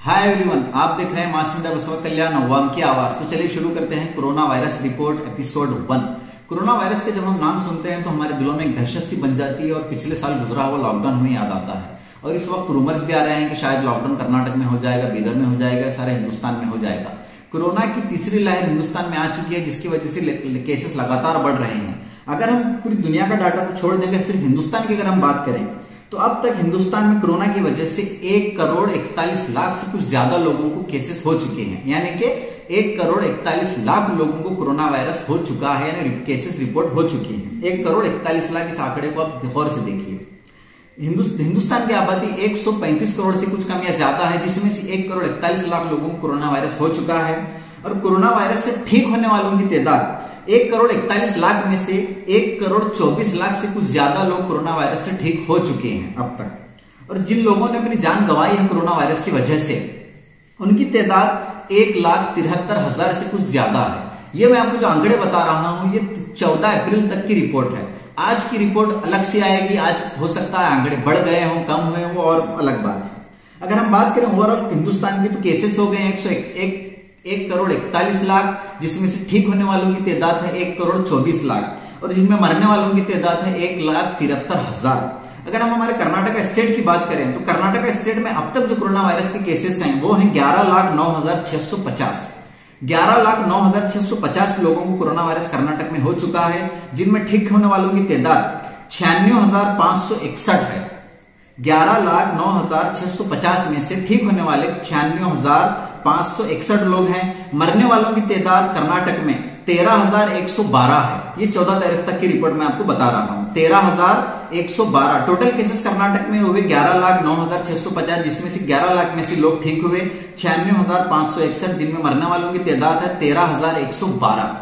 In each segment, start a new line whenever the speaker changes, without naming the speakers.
Hi everyone, आप देख रहे हैं मास मीडिया बसवा कल्याण अवाम की आवाज। तो चलिए शुरू करते हैं corona virus report episode 1। Corona virus के जब हम नाम सुनते हैं तो हमारे दिलों में एक दहशत सी बन जाती है और पिछले साल गुजरा हुआ लॉकडाउन हमें याद आता है। और इस वक्त रूमर्स भी आ रहे हैं कि शायद लॉकडाउन कर्नाटक में हो जाएगा, बीदर में हो जाएगा, सारे हिंदुस्तान में हो जाएगा। कोरोना की तीसरी लहर हिंदुस्तान में आ चुकी है, जिसकी वजह से केसेस लगातार बढ़ रहे हैं। अगर हम पूरी दुनिया का डाटा को छोड़ देंगे, सिर्फ हिंदुस्तान की अगर हम बात करें तो अब तक हिंदुस्तान में कोरोना की वजह से 1,41,00,000 से कुछ ज्यादा लोगों को केसेस हो चुके हैं। यानी कि 1,41,00,000 लोगों को कोरोना वायरस हो चुका है, यानी केसेस रिपोर्ट हो चुके हैं। 1,41,00,000 इस आंकड़े को आप गौर से देखिए। हिंदुस्तान की आबादी 135 करोड़ से कुछ कम या ज्यादा है, जिसमें से 1,41,00,000 लोगों को कोरोना वायरस हो चुका है। और कोरोना वायरस से ठीक होने वालों की तादाद 1,41,00,000 में से 1,24,00,000 से कुछ ज्यादा लोग कोरोना वायरस से ठीक हो चुके हैं अब तक। और जिन लोगों ने अपनी जान गंवाई है कोरोना वायरस की वजह से, उनकी तादाद 1,73,000 से कुछ ज्यादा है। ये मैं आपको जो आंकड़े बता रहा हूं, ये 14 अप्रैल तक की रिपोर्ट है। आज की रिपोर्ट अलग से आएगी। आज हो सकता है आंकड़े बढ़ गए हों, कम हुए हों, और अलग बात है। अगर हम बात करें ओवरऑल हिंदुस्तान की, तो केसेस हो गए 1,41,00,000, जिसमें से ठीक होने वालों की तादाद है 1,24,00,000 और जिसमें मरने वालों की तादाद है 1,73,000। अगर हम हमारे कर्नाटक स्टेट की बात करें तो कर्नाटक स्टेट में अब तक जो कोरोना वायरस के केसेस हैं वो हैं 11,09,650। 11,09,650 लोगों को कोरोना वायरस कर्नाटक में हो चुका है, जिनमें ठीक होने वालों की तादाद 96,561 है। 11,09,650 में से ठीक होने वाले 96,561 लोग हैं। मरने वालों की तादाद कर्नाटक में 13,112 है। ये 14 तारीख तक की रिपोर्ट मैं आपको बता रहा हूं। 13,112 टोटल केसेस कर्नाटक में हुए 11,09,650, जिसमें से 11 लाख में से लोग ठीक हुए 96,561, जिनमें मरने वालों की तादाद है 13,112।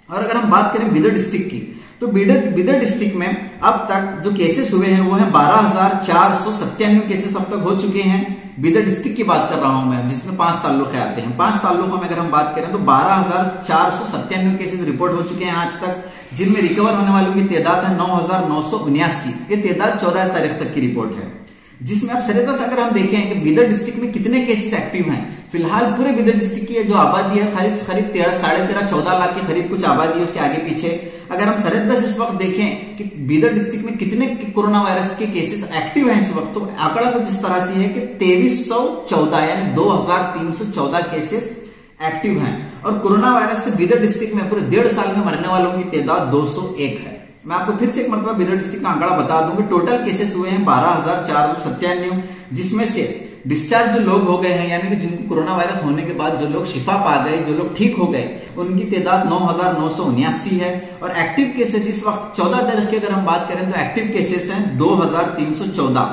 और अगर हम बात करें बीदर डिस्ट्रिक्ट की, तो बीदर डिस्ट्रिक्ट में अब तक जो केसेस हुए हैं वो है 12,497 केसेस अब तक हो चुके हैं। बीदर डिस्ट्रिक्ट की बात कर रहा हूं मैं, जिसमें 5 ताल्लुके आते हैं। 5 ताल्लुकों में अगर हम बात करें तो 12,497 केसेस रिपोर्ट हो चुके हैं आज तक, जिनमें रिकवर होने वालों की तादाद है 9,979। ये तादाद 14 तारीख तक की रिपोर्ट है। जिसमें अब सरेदस अगर हम देखें कि बीदर डिस्ट्रिक्ट में कितने केसेस एक्टिव हैं, फिलहाल पूरे बीदर डिस्ट्रिक्ट की जो आबादी है करीब 13.5-14 लाख के करीब कुछ आबादी है, उसके आगे पीछे। अगर हम सरेदस इस वक्त देखें कि बीदर डिस्ट्रिक्ट में कितने कोरोना वायरस के केसेस एक्टिव हैं इस वक्त, तो आंकड़ा कुछ इस तरह से है कि 2314 यानी 2,314 केसेस एक्टिव हैं। और कोरोना वायरस से बीदर डिस्ट्रिक्ट में पूरे 1.5 साल में मरने वालों की तादाद 201 है। मैं आपको फिर से एक मरतबा बीदर डिस्ट्रिक्ट का आंकड़ा बता दूं कि टोटल केसेस हुए हैं 12,497, जिसमें से डिस्चार्ज जो लोग हो गए हैं, यानी कि जिनको कोरोना वायरस होने के बाद जो लोग शिफा पा गए, जो लोग ठीक हो गए, उनकी तादाद 9,979 है। और एक्टिव केसेस इस वक्त 14 तारीख की अगर हम बात करें तो एक्टिव केसेस हैं 2,314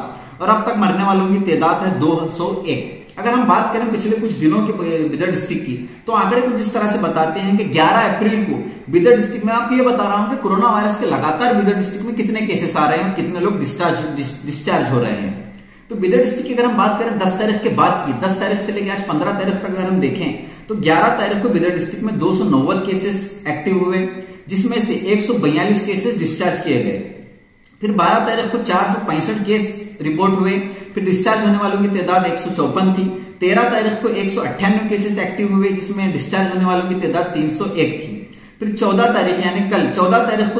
और अब तक मरने वालों की तादाद है 201। अगर हम बात करें पिछले कुछ दिनों की बीदर डिस्ट्रिक्ट की, तो आंकड़े कुछ इस तरह से बताते हैं कि 11 अप्रैल को बीदर डिस्ट्रिक्ट में, आपको ये बता रहा हूं कि कोरोना वायरस के लगातार बीदर डिस्ट्रिक्ट में कितने केसेस आ रहे हैं, कितने लोग डिस्चार्ज हो रहे हैं। तो बीदर डिस्ट्रिक्ट की अगर हम बात करें 10 तारीख के बाद की, 10 तारीख से लेकर आज 15 तारीख तक अगर हम देखें तो 11 तारीख को बीदर डिस्ट्रिक्ट में 290 केसेस एक्टिव हुए, जिसमें से 142 केसेस डिस्चार्ज किए गए। फिर 12 तारीख को 465 केस रिपोर्ट हुए, फिर डिस्चार्ज होने वालों की तादाद 154 थी। 13 तारीख को 198 केसेस एक्टिव हुए, जिसमें डिस्चार्ज होने वालों की तादाद 301 थी। फिर 14 तारीख यानी कल 14 तारीख को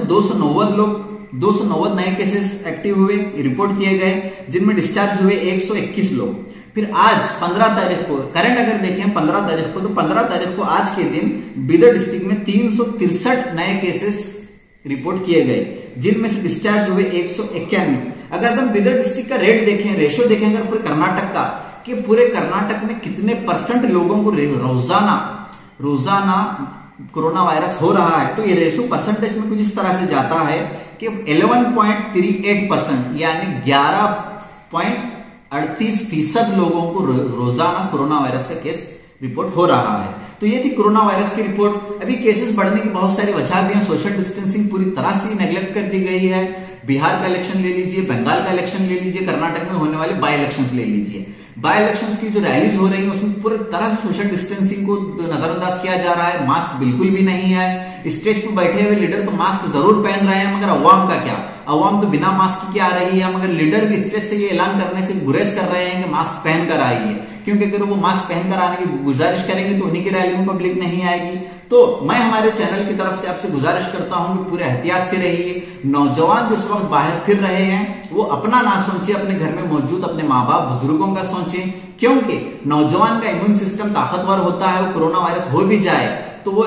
290 नए केसेस एक्टिव हुए, रिपोर्ट किए गए, जिनमें डिस्चार्ज हुए 121 लोग। फिर आज 15 तारीख को करंट अगर देखें 15 तारीख को, तो 15 तारीख को आज के दिन बीदर डिस्ट्रिक्ट में 363 नए केसेस रिपोर्ट किए गए, जिनमें से डिस्चार्ज हुए 191। अगर हम बीदर डिस्ट्रिक्ट का रेट देखें, रेशो देखें अगर पूरे कर्नाटक का, कि पूरे कर्नाटक में कितने परसेंट लोगों को रोजाना कोरोना वायरस हो रहा है, तो ये रेशो परसेंटेज में कुछ इस तरह से जाता है कि 11.38%, यानी 11.38% लोगों को रोजाना कोरोना वायरस का केस रिपोर्ट हो रहा है। तो ये थी कोरोना वायरस की रिपोर्ट। अभी केसेस बढ़ने की बहुत सारी वजह भी है। सोशल डिस्टेंसिंग पूरी तरह से नेग्लेक्ट कर दी गई है। बिहार का इलेक्शन ले लीजिए, बंगाल का इलेक्शन ले लीजिए, कर्नाटक में होने वाले बाई इलेक्शंस ले लीजिए। बाई इलेक्शंस की जो रैलीज हो रही है उसमें पूरी तरह से सोशल डिस्टेंसिंग को नजरअंदाज किया जा रहा है। मास्क बिल्कुल भी नहीं है। स्टेज पर बैठे हुए लीडर तो मास्क जरूर पहन रहे हैं, मगर अवाम का क्या? अवाम तो बिना मास्क के आ रही है, मगर लीडर भी स्टेज से ये ऐलान करने से गुरेज कर रहे हैं कि मास्क पहन कर आइए, क्योंकि अगर वो मास्क पहनकर आने की गुजारिश करेंगे तो उन्हीं की रैली में पब्लिक नहीं आएगी। तो मैं हमारे चैनल की तरफ से आपसे गुजारिश करता हूं कि पूरे एहतियात से रहिए। नौजवान जो इस वक्त बाहर फिर रहे हैं वो अपना ना सोचे, अपने घर में मौजूद अपने माँ बाप बुजुर्गों का सोचें, क्योंकि नौजवान का इम्यून सिस्टम ताकतवर होता है। वो कोरोना वायरस हो भी जाए तो वो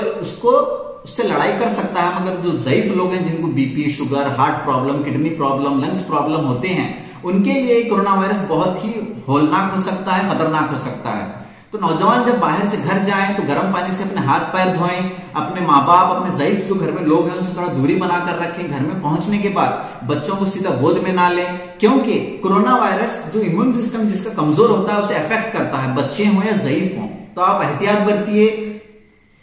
उससे लड़ाई कर सकता है, मगर जो ज़ईफ लोग हैं जिनको BP, sugar, heart problem, kidney problem, lungs problem होते हैं, उनके लिए कोरोना वायरस बहुत ही होलनाक हो सकता है, खतरनाक हो सकता है। तो नौजवान जब बाहर से घर जाएं तो गर्म पानी से अपने हाथ पैर धोएं, अपने माँ बाप, अपने ज़ईफ जो घर में लोग हैं उनसे थोड़ा दूरी बनाकर रखें। घर में पहुंचने के बाद बच्चों को सीधा गोद में ना लें, क्योंकि कोरोना वायरस जो इम्यून सिस्टम जिसका कमजोर होता है उसे अफेक्ट करता है, बच्चे हों या ज़ईफ हों। तो आप एहतियात बरतिए।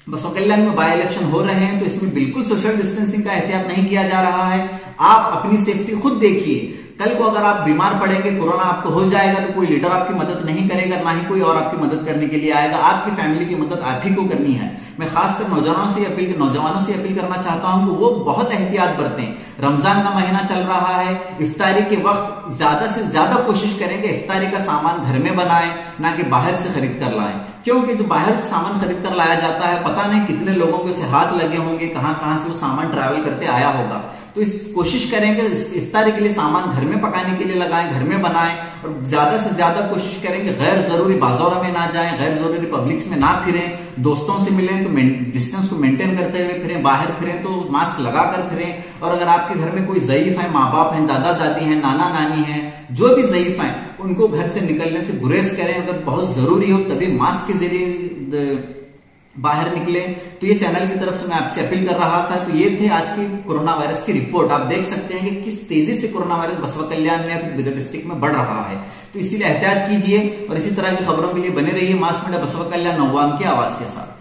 बसवा कल्याण में बाय इलेक्शन हो रहे हैं तो इसमें बिल्कुल सोशल डिस्टेंसिंग का एहतियात नहीं किया जा रहा है। आप अपनी सेफ्टी खुद देखिए। कल को अगर आप बीमार पड़ेंगे, कोरोना आपको हो जाएगा, तो कोई लीडर आपकी मदद नहीं करेगा, ना ही कोई और आपकी मदद करने के लिए आएगा। आपकी फैमिली की मदद आप ही को करनी है। मैं खासकर नौजवानों से अपील करना चाहता हूं कि वो बहुत एहतियात बरतें। रमजान का महीना चल रहा है, इफ्तारी के वक्त ज्यादा से ज्यादा कोशिश करेंगे इफ्तारी का सामान घर में बनाएं, ना कि बाहर से खरीद कर लाएं, क्योंकि जो बाहर से सामान खरीद कर लाया जाता है पता नहीं कितने लोगों के से हाथ लगे होंगे, कहां कहां से वो सामान ट्रैवल करते आया होगा। तो इस कोशिश करेंगे इफ्तारी के लिए सामान घर में पकाने के लिए लगाएं, घर में बनाएं, और ज्यादा से ज्यादा कोशिश करेंगे गैर जरूरी बाजारों में ना जाएं, गैर जरूरी पब्लिक्स में ना फिरें, दोस्तों से मिलें तो डिस्टेंस को मेंटेन करते हुए फिरें, बाहर फिरें तो मास्क लगाकर फिरें। और अगर आपके घर में कोई ज़ईफ है, माँ बाप हैं, दादा दादी हैं, नाना नानी हैं, जो भी ज़ईफ हैं, उनको घर से निकलने से गुरेज करें। अगर बहुत जरूरी हो तभी मास्क के जरिए बाहर निकले। तो ये चैनल की तरफ से मैं आपसे अपील कर रहा था। तो ये थे आज की कोरोना वायरस की रिपोर्ट। आप देख सकते हैं कि किस तेजी से कोरोना वायरस बसवा कल्याण में, बिदर डिस्ट्रिक्ट में बढ़ रहा है। तो इसीलिए एहतियात कीजिए और इसी तरह की खबरों के लिए बने रहिए मास मीडिया बसवा कल्याण नौवाम की आवाज के साथ।